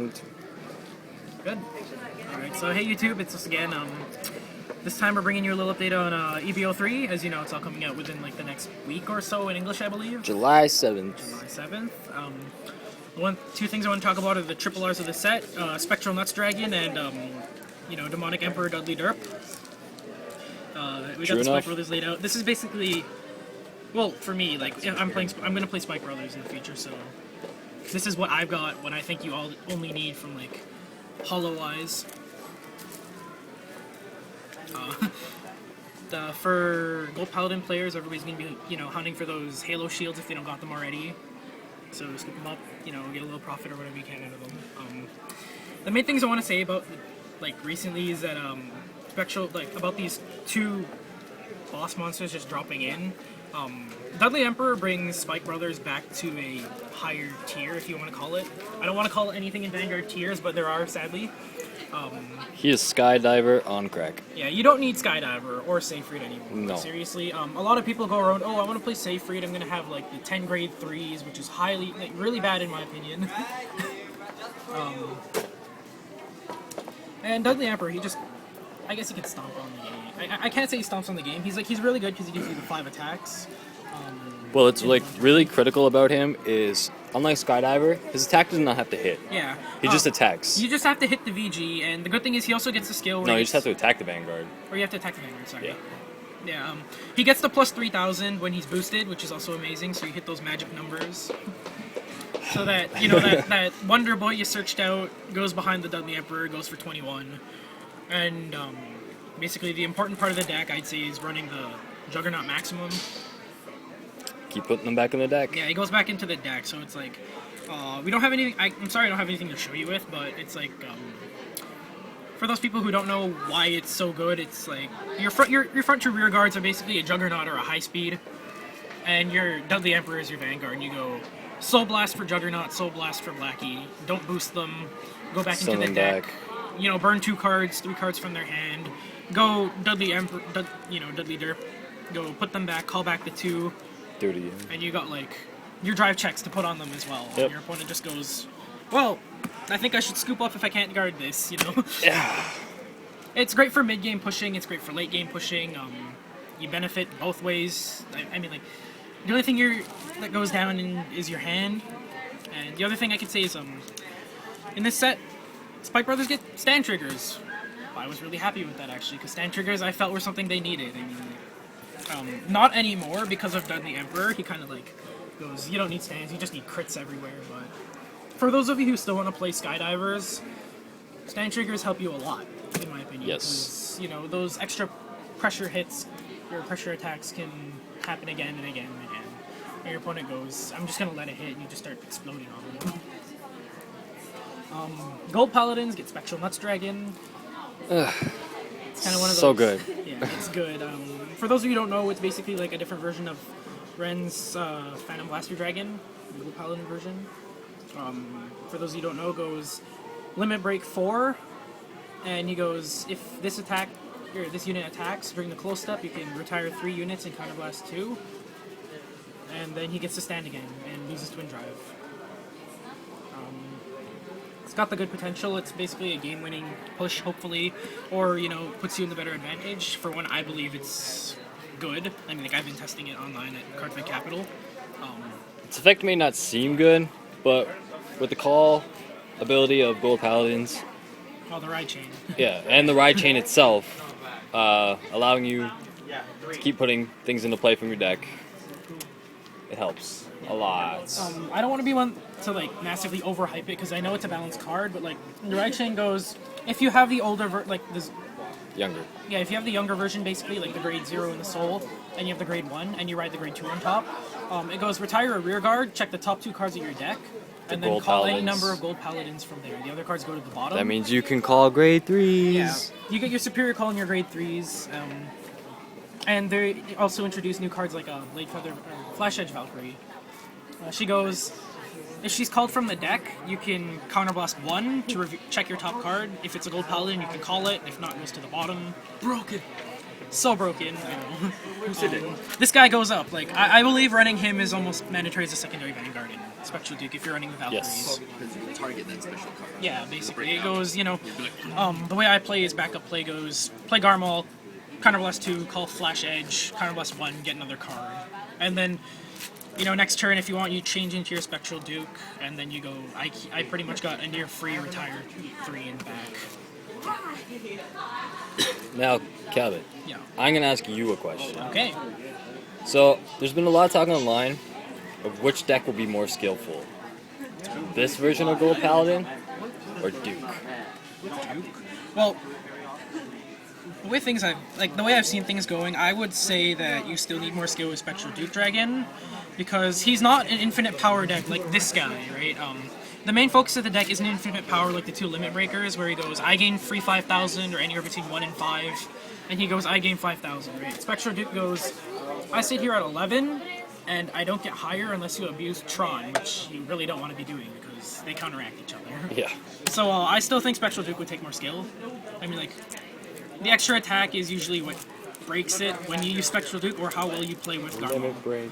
7th. Good. Alright, so hey YouTube, it's us again. This time we're bringing you a little update on EBO3. As you know, it's all coming out within like the next week or so in English, I believe. July 7th. July 7th. Two things I want to talk about are the triple R's of the set, Spectral Nuts Dragon and, Demonic Emperor Dudley Derp. We got the Spike Brothers laid out. This is basically, well, for me, like, I'm going to play Spike Brothers in the future, so this is what I've got, what I think you all only need from, like, Hollow-wise. For Gold Paladin players, everybody's going to be, hunting for those Halo shields if they don't got them already. So scoop them up, get a little profit or whatever you can out of them. The main things I want to say about, recently is that, about these two boss monsters just dropping in. Dudley Emperor brings Spike Brothers back to a higher tier, if you want to call it. I don't want to call it anything in Vanguard tiers, but there are, sadly. He is Skydiver on crack. Yeah, you don't need Skydiver or Seyfried anymore. No. Seriously. A lot of people go around, I want to play Seyfried, I'm going to have, the 10 grade 3s, which is really bad in my opinion. And Dudley Emperor, I guess he can stomp on the game. I can't say he stomps on the game. He's really good because he gives you the 5 attacks. Well, it's really critical about him is, unlike Skydiver, his attack does not have to hit. Yeah. He just attacks. You just have to hit the VG, and the good thing is he also gets the skill. No, you just have to attack the Vanguard. Or you have to attack the Vanguard, sorry. Yeah. Yeah, he gets the plus 3,000 when he's boosted, which is also amazing, so you hit those magic numbers. So that, that Wonder Boy you searched out goes behind the Dudley Emperor, goes for 21. And, basically the important part of the deck, I'd say, is running the Juggernaut Maximum. Keep putting them back in the deck. Yeah, he goes back into the deck, so it's we don't have anything, I'm sorry I don't have anything to show you with, but it's for those people who don't know why it's so good, it's your front to rear guards are basically a Juggernaut or a high speed, and your Dudley Emperor is your Vanguard, and you go Soul Blast for Juggernaut, Soul Blast for Blackie, don't boost them, go back into the deck, burn 2 cards, 3 cards from their hand, go Dudley Emperor, Dudley Derp, go put them back, call back the 2, do it again. And you got your drive checks to put on them as well. Yep. Your opponent just goes, well, I think I should scoop up if I can't guard this, Yeah. It's great for mid-game pushing, it's great for late-game pushing, you benefit both ways. I mean, the only thing that goes down is your hand, and the other thing I could say is, in this set, Spike Brothers get stand triggers. I was really happy with that, actually, because stand triggers I felt were something they needed. I mean, not anymore because of Dudley Emperor. He kind of goes, you don't need stands, you just need crits everywhere. But for those of you who still want to play Skydivers, stand triggers help you a lot, in my opinion. Yes. Because, those extra pressure hits or pressure attacks can happen again and again and again. And your opponent goes, I'm just going to let it hit, and you just start exploding on them. Gold Paladins get Spectral Nuts Dragon. It's kind of one of those. So good. Yeah, it's good. For those of you who don't know, it's basically a different version of Ren's Phantom Blaster Dragon, the Gold Paladin version. For those of you who don't know, goes Limit Break 4, and he goes, if this unit attacks during the close step, you can retire 3 units and counterblast 2, and then he gets to stand again and loses Twin Drive. It's got the good potential. It's basically a game-winning push, hopefully, or, puts you in the better advantage. For one, I believe it's good. I mean, I've been testing it online at Cardfight Capital. Its effect may not seem good, but with the call ability of Gold Paladins... Oh, the ride chain. Yeah, and the ride chain itself, allowing you to keep putting things into play from your deck, it helps a lot. I don't want to be one to massively overhype it because I know it's a balanced card, but the ride chain goes, if you have the older this Younger. Yeah, if you have the younger version, basically the grade 0 in the soul, and you have the grade 1 and you ride the grade 2 on top, it goes retire a rear guard, check the top 2 cards of your deck, and then call any number of Gold Paladins from there. The other cards go to the bottom. That means you can call grade 3s. Yeah, you get your superior call and your grade 3s. And they also introduce new cards like Blade Feather, Flash Edge Valkyrie. She goes, if she's called from the deck, you can counterblast 1 to check your top card. If it's a Gold Paladin, you can call it. If not, it goes to the bottom. Broken. So broken, I know. This guy goes up. Like I believe running him is almost mandatory as a secondary vanguard in Spectral Duke if you're running the Valkyries. Yes. Target that special card. Yeah, basically it goes. The way I play is backup play goes play Garmal, Counterblast 2, call Flash Edge, Counterblast 1, get another card, and then. Next turn, if you want, you change into your Spectral Duke, and then you go. I pretty much got a near free retire 3 and back. Now, Kevin, Yeah. I'm gonna ask you a question. Okay. So, there's been a lot of talk online of which deck will be more skillful. This version of Gold Paladin or Duke? Well, the way I've seen things going, I would say that you still need more skill with Spectral Duke Dragon, because he's not an infinite power deck like this guy, right? The main focus of the deck isn't infinite power like the 2 Limit Breakers, where he goes, I gain free 5,000, or anywhere between 1 and 5, and he goes, I gain 5,000, right? Spectral Duke goes, I sit here at 11, and I don't get higher unless you abuse Tron, which you really don't want to be doing, because they counteract each other. Yeah. So I still think Spectral Duke would take more skill. I mean, like, the extra attack is usually what breaks it when you use Spectral Duke, or how well you play with Garmal. Limit break.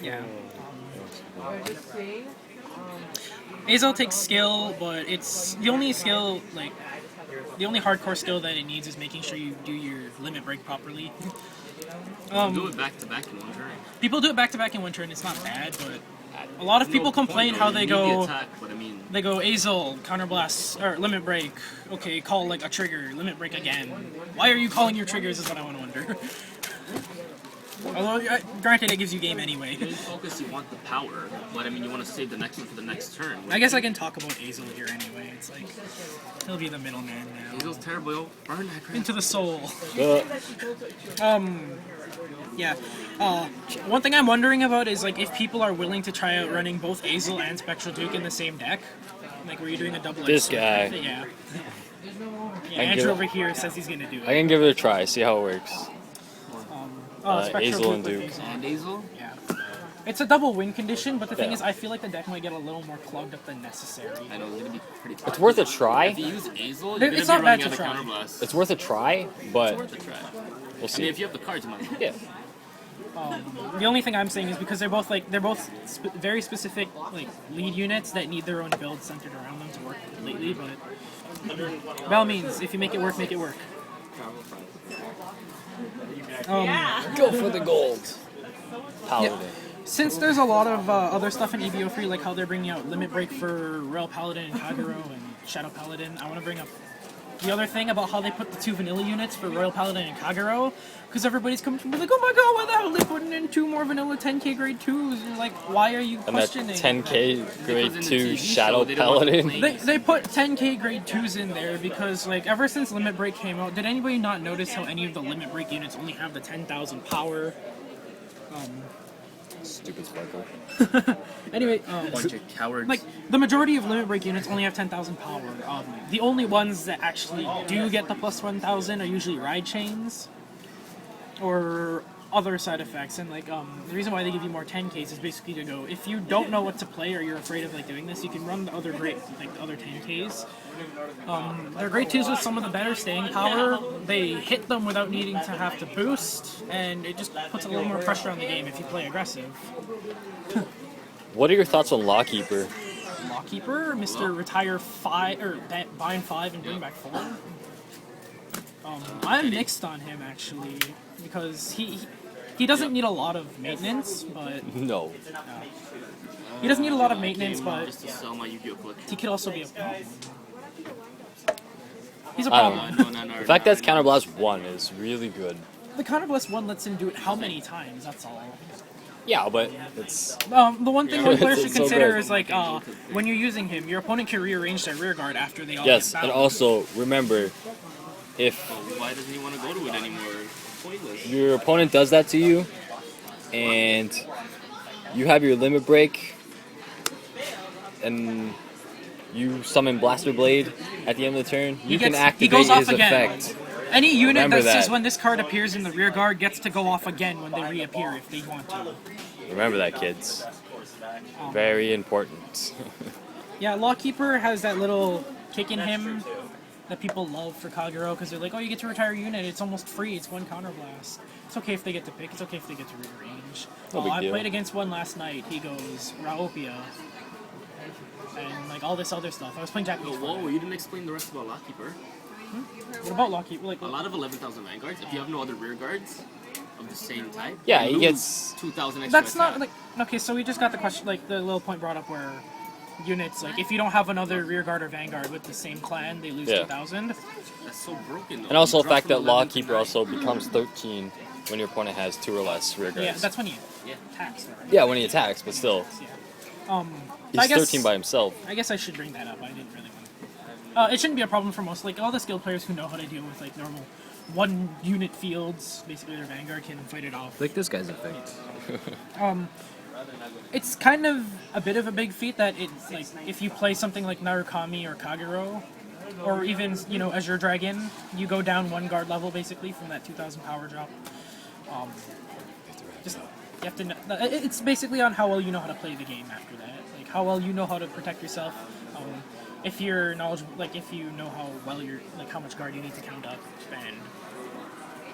Yeah. Azel takes skill, but it's the only skill, like, the only hardcore skill that it needs is making sure you do your limit break properly. Do it back to back in one turn. People do it back to back in one turn. It's not bad, but a lot of people complain how they go. Attack, but I mean, They go Azel, counterblast, or limit break. Okay, call like a trigger, limit break again. Why are you calling your triggers? Is what I want to wonder. Although, granted, it gives you game anyway. main focus you want the power, but I mean you want to save the next one for the next turn. I guess I can talk about Azel here anyway. It's like he'll be the middleman now. Azel's terrible, yo. Burn that crap. Into the soul. Uh, Yeah. One thing I'm wondering about is like if people are willing to try out running both Azel and Spectral Duke in the same deck. Like, were you doing a double? This guy. Yeah. I Andrew give it- over here says he's gonna do I it. can give it a try, see how it works. Spectral Azel and with Duke. Azel. And Azel? Yeah. It's a double win condition, but the thing Yeah. is, I feel like the deck might get a little more clogged up than necessary. I know it's gonna be pretty tough. It's worth a try. If you use Azel, There- you're it's gonna not be bad running to out try. of counterblast. It's worth a try, but It's worth a try. we'll I mean, see. if you have the cards, you might as well. Yeah. The only thing I'm saying is because they're both very specific like lead units that need their own build centered around them to work completely. But by all means, if you make it work, make it work. Go for the gold. Paladin. Since there's a lot of other stuff in EBO3, like how they're bringing out Limit Break for Royal Paladin and Kagero and Shadow Paladin, I want to bring up the other thing about how they put the 2 vanilla units for Royal Paladin and Kagero, because everybody's coming to me like, oh my god, why the hell are they putting in 2 more vanilla 10k grade 2s? And like, why are you And that questioning? 10k grade Because in the 2 TV show, Shadow they don't want to Paladin. play- They put 10k grade 2s in there because, like, ever since Limit Break came out, did anybody not notice how any of the Limit Break units only have the 10,000 power? Stupid sparkle. Anyway, Bunch of cowards. like, the majority of Limit Break units only have 10,000 power. The only ones that actually do get the plus 1,000 are usually ride chains or other side effects. And, like, the reason why they give you more 10Ks is basically to go, if you don't know what to play or you're afraid of, like, doing this, you can run the other the other 10Ks. They're great twos with some of the better staying power. They hit them without needing to have to boost, and it just puts a little more pressure on the game if you play aggressive. What are your thoughts on Lawkeeper? Lawkeeper, Mr. Retire 5 or bind 5 and bring back 4. I'm mixed on him actually because he doesn't need a lot of maintenance, but No. he doesn't need a lot of maintenance, but just to sell my Yu-Gi-Oh collection. he could also be a problem. He's a I don't problem. The fact that it's Counterblast 1 is really good. The Counterblast 1 lets him do it how many times? That's all. Yeah, but it's The one thing one player It's should so consider good. is like when you're using him, your opponent can rearrange their rear guard after they all yes, get and battled. also remember, if Why doesn't he want to go to it anymore? It's pointless. your opponent does that to you, and you have your limit break, and you summon Blaster Blade at the end of the turn, you can he activate goes off his again. effect. Any unit Remember that says that. when this card appears in the rear guard gets to go off again when they reappear if they want to. Remember that, kids. Very important. Yeah, Lawkeeper has that little kick in him that people love for Kagero because they're like, oh, you get to retire a unit. It's almost free. It's one counterblast. It's okay if they get to pick. It's okay if they get to rearrange. No big I deal. played against one last night. He goes Raopia and like all this other stuff. I was playing Japanese. Whoa, you didn't explain the rest about Lockkeeper. What about Lockheed? Like, A lot of 11,000 vanguards. If you have no other rear guards of the same type, Yeah, you he lose gets- 2,000 extra. that's not attack. like okay. So we just got the question, like the little point brought up where units like if you don't have another rear guard or vanguard with the same clan, they lose Yeah. 2,000. That's so broken. Though. And also You the drop fact from that 11 to Lawkeeper 9. also becomes 13 when your opponent has 2 or less rear guards. Yeah, that's when you Yeah. tax. Right? Yeah, when he attacks, but still, Yeah. he's I guess, 13 by himself. I guess I should bring that up. I didn't really want to. It shouldn't be a problem for most, like, all the skilled players who know how to deal with, like, normal one-unit fields. Basically, their vanguard can fight it off. Like this guy's effect. It's kind of a bit of a big feat that it's, like, if you play something like Narukami or Kagero, or even, you know, Azure Dragon, you go down 1 guard level, basically, from that 2,000 power drop. Just, you have to know, it's basically on how well you know how to play the game after that. Like, how well you know how to protect yourself. If you're knowledgeable, like if you know how well you're, like how much guard you need to count up, and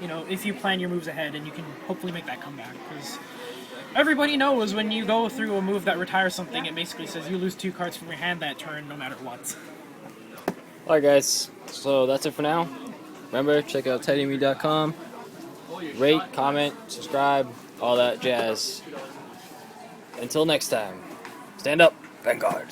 you know if you plan your moves ahead, and you can hopefully make that comeback. Because everybody knows when you go through a move that retires something, it basically says you lose 2 cards from your hand that turn, no matter what. Alright guys, so that's it for now. Remember, check out tidyme.com. Rate, comment, subscribe, all that jazz. Until next time, stand up, Vanguard.